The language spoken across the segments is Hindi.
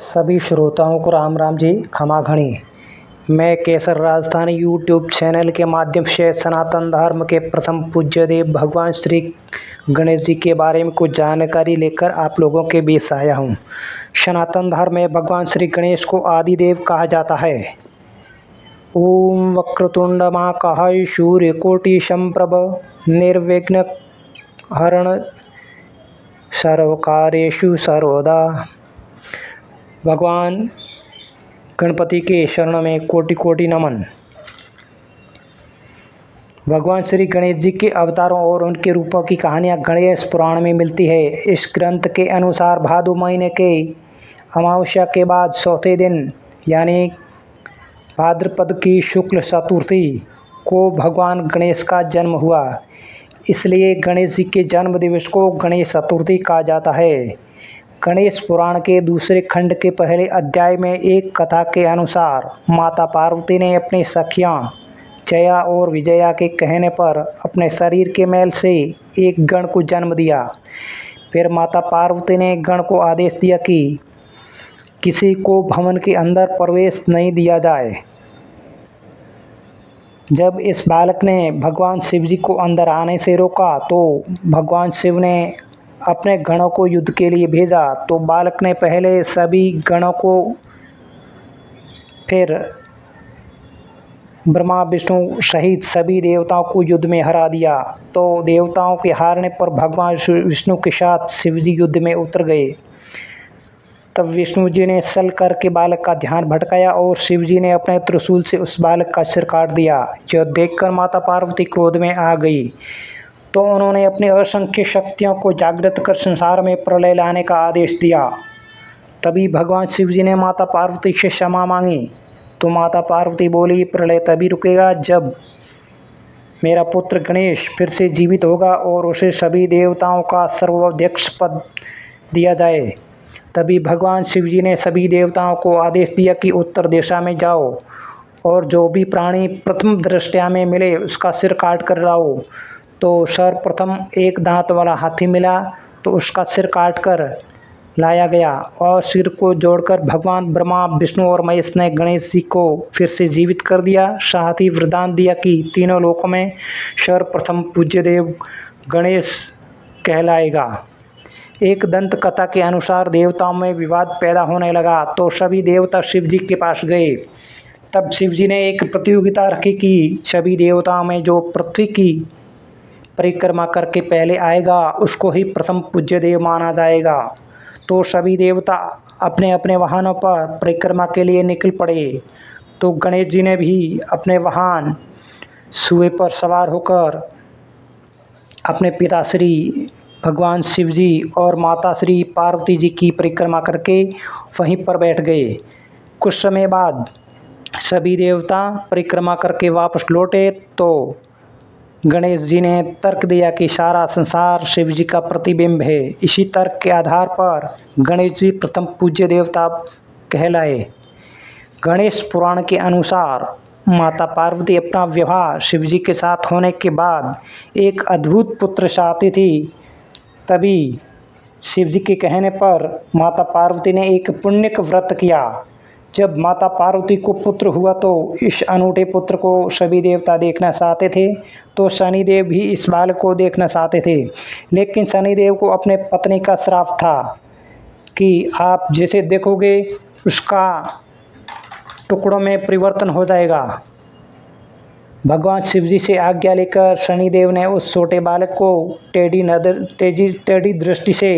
सभी श्रोताओं को राम राम जी, क्षमा घणी। मैं केसर राजधानी यूट्यूब चैनल के माध्यम से सनातन धर्म के प्रथम पूज्य देव भगवान श्री गणेश जी के बारे में कुछ जानकारी लेकर आप लोगों के बीच आया हूँ। सनातन धर्म में भगवान श्री गणेश को आदिदेव कहा जाता है। ओम वक्रतुंड महाकाय सूर्यकोटि संप्रभ निर्विघ्न हरण सर्वकार्येषु सर्वदा। भगवान गणपति के शरण में कोटि कोटि नमन। भगवान श्री गणेश जी के अवतारों और उनके रूपों की कहानियाँ गणेश पुराण में मिलती है। इस ग्रंथ के अनुसार भादो महीने के अमावस्या के बाद चौथे दिन यानी भाद्रपद की शुक्ल चतुर्थी को भगवान गणेश का जन्म हुआ। इसलिए गणेश जी के जन्म दिवस को गणेश चतुर्थी कहा जाता है। गणेश पुराण के दूसरे खंड के पहले अध्याय में एक कथा के अनुसार माता पार्वती ने अपनी सखियां जया और विजया के कहने पर अपने शरीर के मैल से एक गण को जन्म दिया। फिर माता पार्वती ने गण को आदेश दिया कि किसी को भवन के अंदर प्रवेश नहीं दिया जाए। जब इस बालक ने भगवान शिव जी को अंदर आने से रोका तो भगवान शिव ने अपने गणों को युद्ध के लिए भेजा। तो बालक ने पहले सभी गणों को, फिर ब्रह्मा विष्णु सहित सभी देवताओं को युद्ध में हरा दिया। तो देवताओं के हारने पर भगवान विष्णु के साथ शिव जी युद्ध में उतर गए। तब विष्णु जी ने सल करके बालक का ध्यान भटकाया और शिव जी ने अपने त्रिशूल से उस बालक का सिर काट दिया। यह देखकर माता पार्वती क्रोध में आ गई तो उन्होंने अपनी असंख्य शक्तियों को जागृत कर संसार में प्रलय लाने का आदेश दिया। तभी भगवान शिव जी ने माता पार्वती से क्षमा मांगी तो माता पार्वती बोली, प्रलय तभी रुकेगा जब मेरा पुत्र गणेश फिर से जीवित होगा और उसे सभी देवताओं का सर्वाध्यक्ष पद दिया जाए। तभी भगवान शिव जी ने सभी देवताओं को आदेश दिया कि उत्तर दिशा में जाओ और जो भी प्राणी प्रथम दृष्टया में मिले उसका सिर काट कर लाओ। तो सर्वप्रथम एक दांत वाला हाथी मिला तो उसका सिर काट कर लाया गया और सिर को जोड़कर भगवान ब्रह्मा विष्णु और महेश ने गणेश जी को फिर से जीवित कर दिया। साथ ही वरदान दिया कि तीनों लोकों में सर्वप्रथम पूज्य देव गणेश कहलाएगा। एक दंत कथा के अनुसार देवताओं में विवाद पैदा होने लगा तो सभी देवता शिव जी के पास गए। तब शिव जी ने एक प्रतियोगिता रखी कि सभी देवताओं में जो पृथ्वी की परिक्रमा करके पहले आएगा उसको ही प्रथम पूज्य देव माना जाएगा। तो सभी देवता अपने अपने वाहनों पर परिक्रमा के लिए निकल पड़े। तो गणेश जी ने भी अपने वाहन सुए पर सवार होकर अपने पिताश्री भगवान शिव जी और माता श्री पार्वती जी की परिक्रमा करके वहीं पर बैठ गए। कुछ समय बाद सभी देवता परिक्रमा करके वापस लौटे तो गणेश जी ने तर्क दिया कि सारा संसार शिव जी का प्रतिबिंब है। इसी तर्क के आधार पर गणेश जी प्रथम पूज्य देवता कहलाए। गणेश पुराण के अनुसार माता पार्वती अपना विवाह शिव जी के साथ होने के बाद एक अद्भुत पुत्र चाहती थी। तभी शिव जी के कहने पर माता पार्वती ने एक पुण्यक व्रत किया। जब माता पार्वती को पुत्र हुआ तो इस अनूठे पुत्र को सभी देवता देखना चाहते थे। तो शनिदेव भी इस बालक को देखना चाहते थे, लेकिन शनिदेव को अपने पत्नी का श्राप था कि आप जिसे देखोगे उसका टुकड़ों में परिवर्तन हो जाएगा। भगवान शिव जी से आज्ञा लेकर शनिदेव ने उस छोटे बालक को टेढ़ी दृष्टि से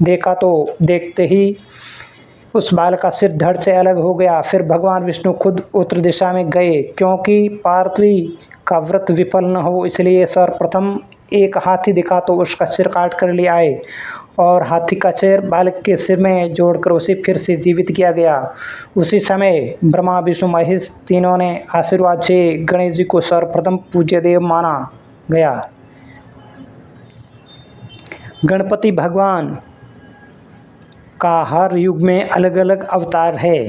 देखा तो देखते ही उस बालक का सिर धड़ से अलग हो गया। फिर भगवान विष्णु खुद उत्तर दिशा में गए। क्योंकि पार्वती का व्रत विफल न हो इसलिए सर्वप्रथम एक हाथी दिखा तो उसका सिर काट कर ले आए और हाथी का सिर बालक के सिर में जोड़कर उसे फिर से जीवित किया गया। उसी समय ब्रह्मा विष्णु महेश तीनों ने आशीर्वाद से गणेश जी को सर्वप्रथम पूज्य देव माना गया। गणपति भगवान का हर युग में अलग अलग अवतार है।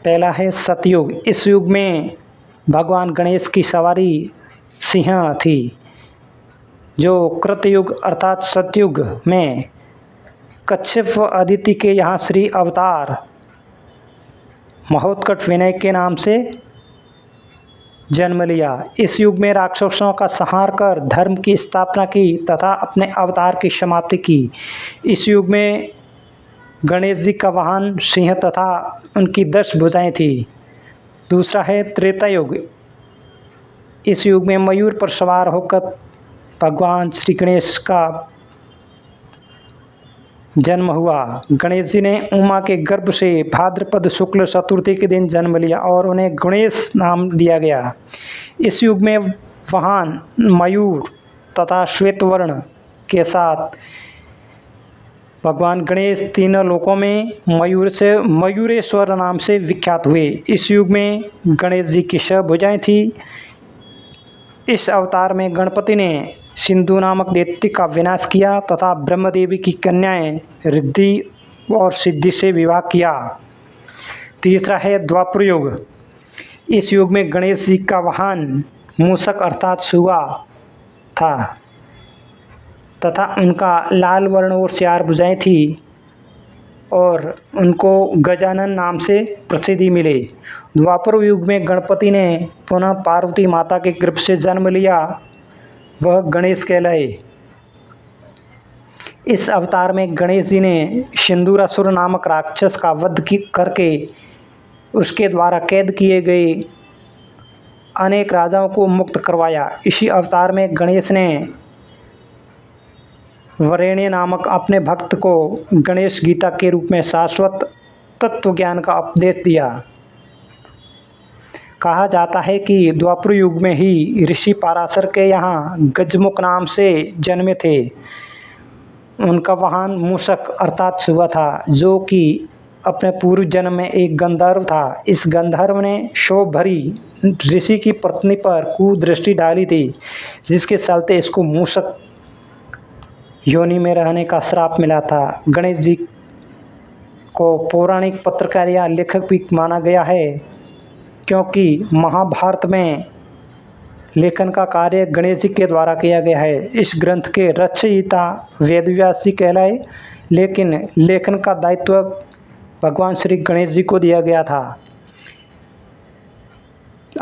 पहला है सतयुग। इस युग में भगवान गणेश की सवारी सिंह थी। जो कृतयुग अर्थात सतयुग में कच्छप व अदिति के यहाँ श्री अवतार महोत्कट विनय के नाम से जन्म लिया। इस युग में राक्षसों का संहार कर धर्म की स्थापना की तथा अपने अवतार की समाप्ति की। इस युग में गणेश जी का वाहन सिंह तथा उनकी 10 भुजाएं थी। दूसरा है त्रेता युग। इस युग में मयूर पर सवार होकर भगवान श्री गणेश का जन्म हुआ। गणेश जी ने उमा के गर्भ से भाद्रपद शुक्ल चतुर्थी के दिन जन्म लिया और उन्हें गणेश नाम दिया गया। इस युग में वाहन मयूर तथा श्वेत वर्ण के साथ भगवान गणेश तीनों लोकों में मयूरेश्वर नाम से विख्यात हुए। इस युग में गणेश जी की 6 भुजाएं थी। इस अवतार में गणपति ने सिंधु नामक दैत्य का विनाश किया तथा ब्रह्मदेवी की कन्याएं रिद्धि और सिद्धि से विवाह किया। तीसरा है द्वापर युग। इस युग में गणेश जी का वाहन मूषक अर्थात सुआ था तथा उनका लाल वर्ण और 4 भुजाएं थी और उनको गजानन नाम से प्रसिद्धि मिले। द्वापर युग में गणपति ने पुनः पार्वती माता के गर्भ से जन्म लिया, वह गणेश कहलाए। इस अवतार में गणेश जी ने सिंदूरासुर नामक राक्षस का वध करके उसके द्वारा कैद किए गए अनेक राजाओं को मुक्त करवाया। इसी अवतार में गणेश ने वरेण्य नामक अपने भक्त को गणेश गीता के रूप में शाश्वत तत्व ज्ञान का उपदेश दिया। कहा जाता है कि द्वापर युग में ही ऋषि पराशर के यहाँ गजमुख नाम से जन्मे थे। उनका वाहन मूषक अर्थात सुआ था, जो कि अपने पूर्व जन्म में एक गंधर्व था। इस गंधर्व ने शोभ भरी ऋषि की पत्नी पर कुदृष्टि डाली थी, जिसके चलते इसको मूषक योनि में रहने का श्राप मिला था। गणेश जी को पौराणिक पत्रकार या लेखक भी माना गया है, क्योंकि महाभारत में लेखन का कार्य गणेश जी के द्वारा किया गया है। इस ग्रंथ के रचयिता वेदव्यास जी कहलाए, लेकिन लेखन का दायित्व भगवान श्री गणेश जी को दिया गया था।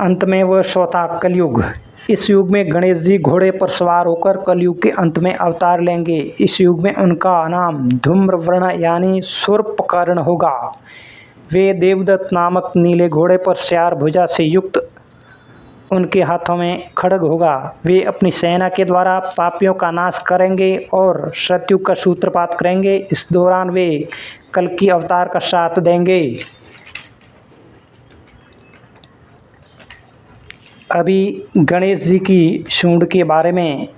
अंत में वह चौथा कलयुग। इस युग में गणेश जी घोड़े पर सवार होकर कलयुग के अंत में अवतार लेंगे। इस युग में उनका नाम धूम्रवर्ण यानी शूर्पकर्ण होगा। वे देवदत्त नामक नीले घोड़े पर 4 भुजा से युक्त, उनके हाथों में खड्ग होगा। वे अपनी सेना के द्वारा पापियों का नाश करेंगे और सत्युग का सूत्रपात करेंगे। इस दौरान वे कल्कि अवतार का साथ देंगे। अभी गणेश जी की सूंड के बारे में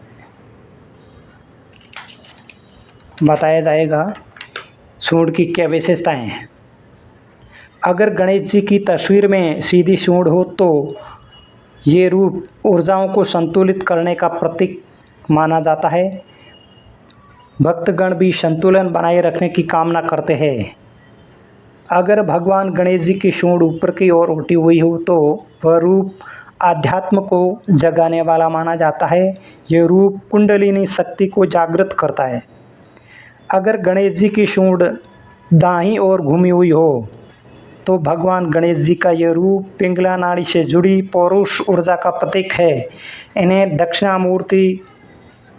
बताया जाएगा। सूंड की क्या विशेषताएं हैं। अगर गणेश जी की तस्वीर में सीधी सूंड हो तो ये रूप ऊर्जाओं को संतुलित करने का प्रतीक माना जाता है। भक्तगण भी संतुलन बनाए रखने की कामना करते हैं। अगर भगवान गणेश जी की सूंड ऊपर की ओर उठी हुई हो तो वह रूप आध्यात्म को जगाने वाला माना जाता है। यह रूप कुंडलिनी शक्ति को जागृत करता है। अगर गणेश जी की सूंड दाईं ओर घूमी हुई हो तो भगवान गणेश जी का यह रूप पिंगला नाड़ी से जुड़ी पौरुष ऊर्जा का प्रतीक है। इन्हें दक्षिणामूर्ति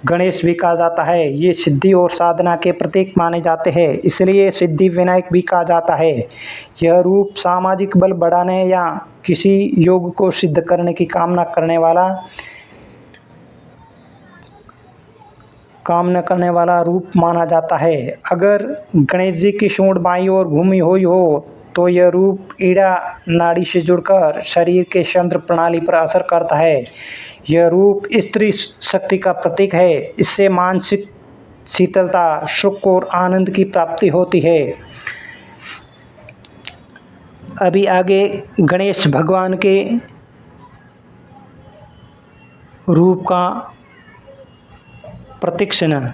गणेश भी कहा जाता है। ये सिद्धि और साधना के प्रतीक माने जाते हैं, इसलिए सिद्धि विनायक भी कहा जाता है। यह रूप सामाजिक बल बढ़ाने या किसी योग को सिद्ध करने की कामना करने वाला रूप माना जाता है। अगर गणेश जी की सूंड बाईं ओर घूमी हुई हो तो यह रूप ईड़ा नाड़ी से जुड़कर शरीर के चंद्र प्रणाली पर असर करता है। यह रूप स्त्री शक्ति का प्रतीक है। इससे मानसिक शीतलता, सुख और आनंद की प्राप्ति होती है। अभी आगे गणेश भगवान के रूप का प्रतीक्षण।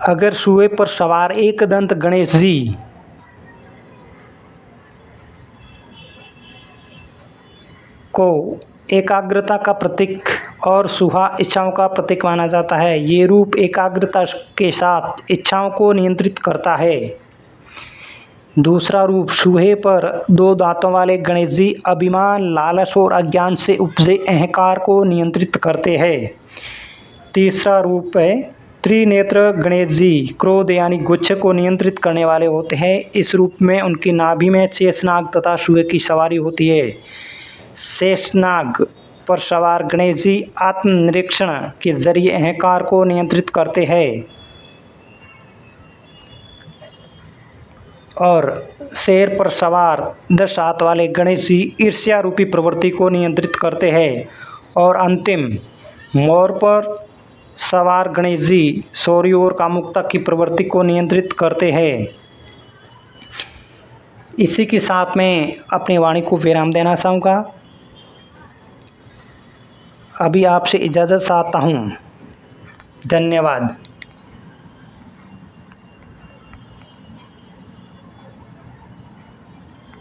अगर सुए पर सवार एक दंत गणेश जी को एकाग्रता का प्रतीक और सुहा इच्छाओं का प्रतीक माना जाता है। ये रूप एकाग्रता के साथ इच्छाओं को नियंत्रित करता है। दूसरा रूप सूहे पर 2 दांतों वाले गणेश जी अभिमान, लालच और अज्ञान से उपजे अहंकार को नियंत्रित करते हैं। तीसरा रूप है त्रिनेत्र गणेश जी, क्रोध यानी गुच्छ को नियंत्रित करने वाले होते हैं। इस रूप में उनकी नाभि में शेषनाग तथा सूहे की सवारी होती है। शेषनाग पर सवार गणेश जी आत्मनिरीक्षण के जरिए अहंकार को नियंत्रित करते हैं और शेर पर सवार 10 हाथ वाले गणेश जी ईर्ष्या रूपी प्रवृत्ति को नियंत्रित करते हैं। और अंतिम मोर पर सवार गणेश जी शौर्य और कामुकता की प्रवृत्ति को नियंत्रित करते हैं। इसी के साथ मैं अपनी वाणी को विराम देना चाहूँगा। अभी आपसे इजाज़त चाहता हूँ। धन्यवाद।